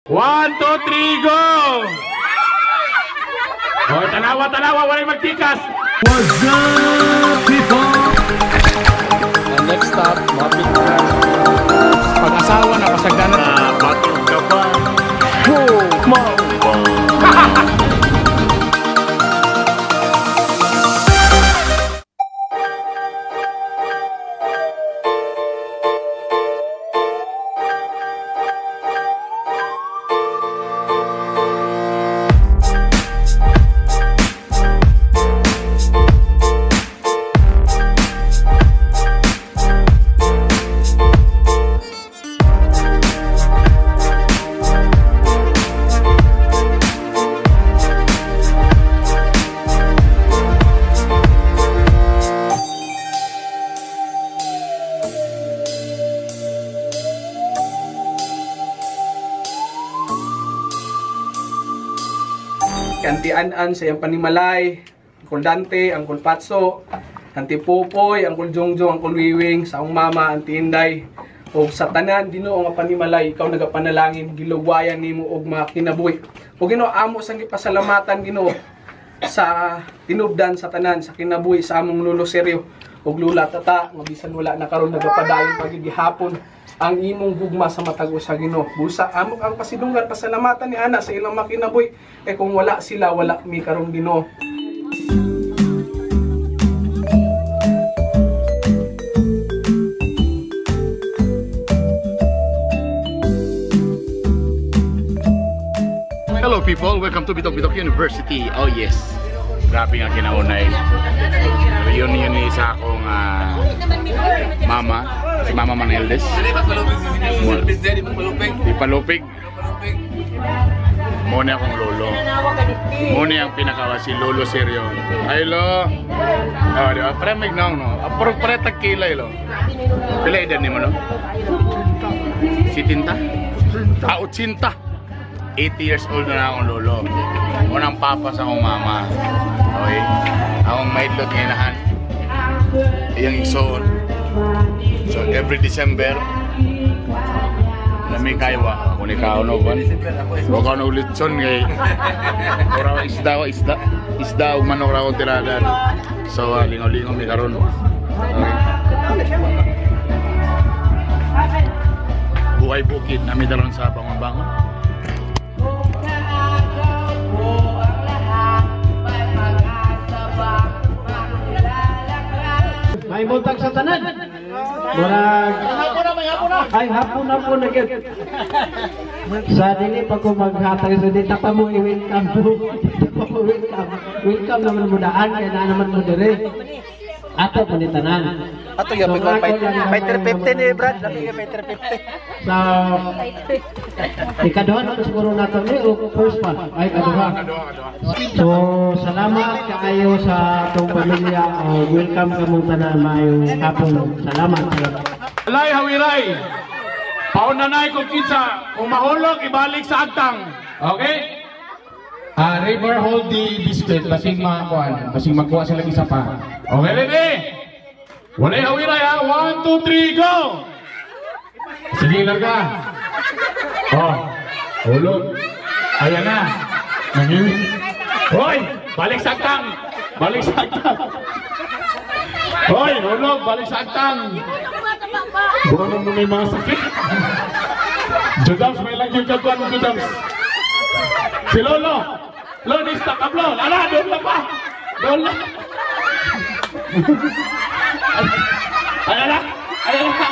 1, 2, 3, go! Oh, tanawa, walay magtikas. What's up, people? And next stop, Mapit na. Pag-asawa na, pasagdanan. Bakit ka ba? Auntie An-An sa iyang panimalay, Uncle Dante, Uncle Patso, Auntie Popoy, Uncle Jongjong, Uncle Wiwing, sa akong mama, Auntie Inday, o sa tanan Ginoo nga panimalay, ikaw nagapanalangin, giluwayan nimo og mga kinabuhi. O Ginoo, amo sang gipasalamatan Ginoo sa tinubdan sa tanan sa kinabuhi sa among lolo seryo og lula tata nga bisan wala na karon nagapadayon pagigihapon ang imong gugma sa matag sa Ginoo. Busa amo ang pasidunggan pasalamatan ni ana sa ilang makinabuhi kay kung wala sila wala mi karon Ginoo. Hello people, welcome to Bitok University. Oh yes, grabe nga kinaunay. Reunion ni sa akong mama, si Mama Maneldes. Di palupig. Muna akong lolo. Muna ang pinakawa si Lolo Seryo. Ay lo. Oh, di ba? Premig na no. Apro pretag kilay lo. Pila edad ni mo no? Si Tinta? Ah, 80. 80 years old na akong lolo. Unang papa sa akong mama. Okay? Akong maidlot nginahan. Iyang igsoon. So every December nami kaywa. Kung ikaw no ban. Huwag ka na ulit son kay ora isda o manok ra akong tiradan. So lingaw-lingaw mi karon. Okay? Buhay bukid nami daron sa bangon-bangon. May buntag sa tanan. Murag ay hapon na po na gyud. Sa dili pa ko maghatag sa dita pa mo i-welcome to. Welcome naman mo daan kay na naman mo dire. Ato pa ni tanan. Ato ya Peter 50 ni Brad, lagi ka Peter 50. So ikaduha na siguro nato ni o first pa. Ay kaduha. So salamat kaayo sa atong pamilya. Welcome ka mong tanan maayong hapon. Salamat. Alay hawiray. Paunanay kung kinsa, kung mahulog ibalik sa agtang. Okay? River hold the biscuit, basing makuan, basing magkuha sila isa pa. Okay, ready? Walay hawiray ha. 1, 2, 3, go! Sige, larga. Oh, hulog. Ayan na. Nangiwi. Hoy, balik sa agtang. Balik sa agtang. Hoy, hulog, balik sa agtang. Bukan mo may mga sakit. Judams, may lang yung kagwan, Judams. Si Lolo. Lolo, stack up, Lolo. Ala, doon lang pa. Doon lang. Ayan na. Ayan na.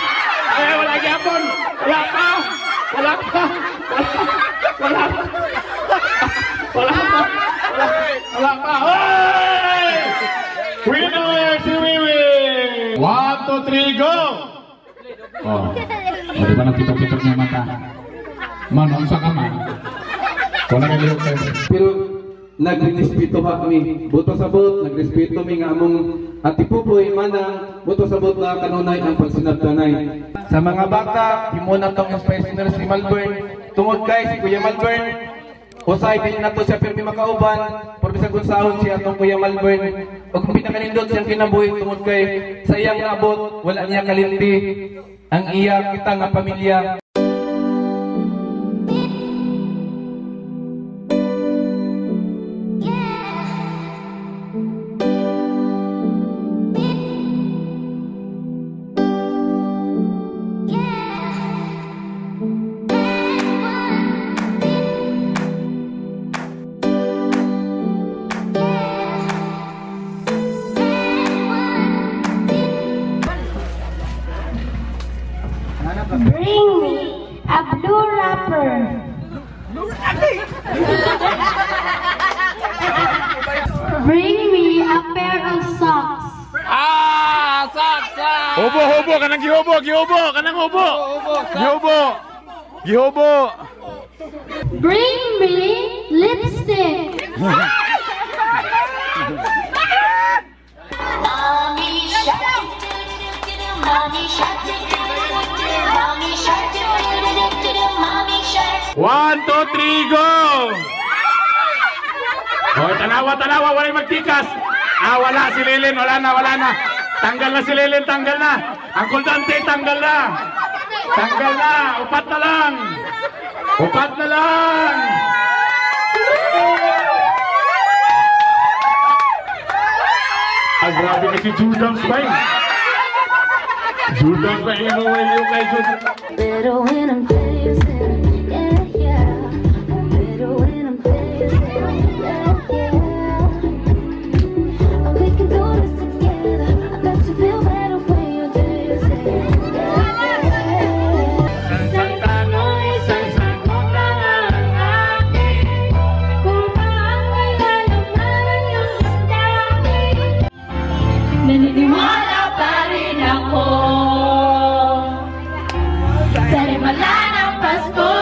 Ayan, wala gyapon. Wala pa. Wala pa. Wala pa. Wala pa. Wala pa. Hoy! Winner si Wiwi. 1, 2, 3, go! Oh, di ba nagpitok-pitok niya mata? Manong sa kaman. Wala ka lihok kayo. Pero nagrespeto ha kami. Buto sa bot, nagrespeto mi nga among Ati Pupoy manang buto sa bot na kanunay ang pagsinabtanay. Sa mga bata, himuna tong inspirational si Malvern. Tungod kay si Kuya Malvern, usay din nato siya pirmi makauban, por bisag unsahon si atong Kuya Malvern. Og kung pinakanindot siyang kinabuhi tungod kay sa iyang abot, wala niya kalimti ang iya kita nga pamilya. Hubo, kanang gihubo, kanang hubo. Gihubo. Bring me lipstick. One, two, three, go! Oh, tanawa, wala'y magtikas. Wala si Lilin, wala na. Tanggal na si Lilin, tanggal na. Uncle Dante, tanggal na. Upat na lang. Grabe kasi Judams ba yun? Judams ba yun? Yung kay Judams. Better when I'm facing, yeah. Better when I'm facing, yeah. And we can do this together. I bet you feel better when you're dancing, yeah. Isang tanong, isang sagot lang ang akin. Kung paangalaman yung dami, naniniwala pa rin ako sa himala ng Pasko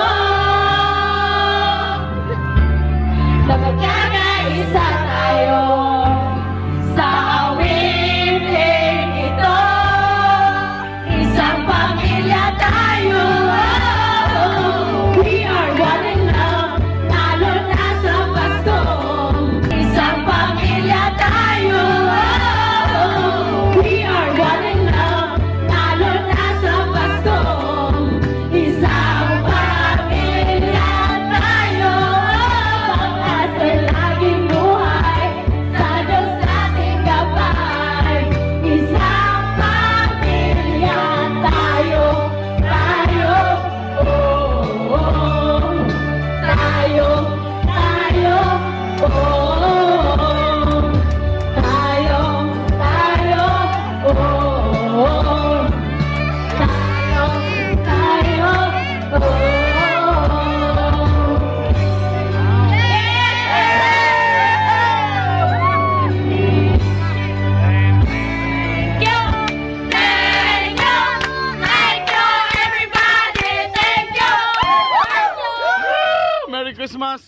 na magkakaisa tayo sa awiting ito. Isang pamilya tayo. We are one in love, lalo na sa Pasko. Isang pamilya tayo. We are one in love, lalo na sa Pasko. Isang pamilya tayo, pag-asa laging buhay, sa Diyos nating gabay. Isang pamilya tayo, oh, tayo, oh, tayo, Merry Christmas.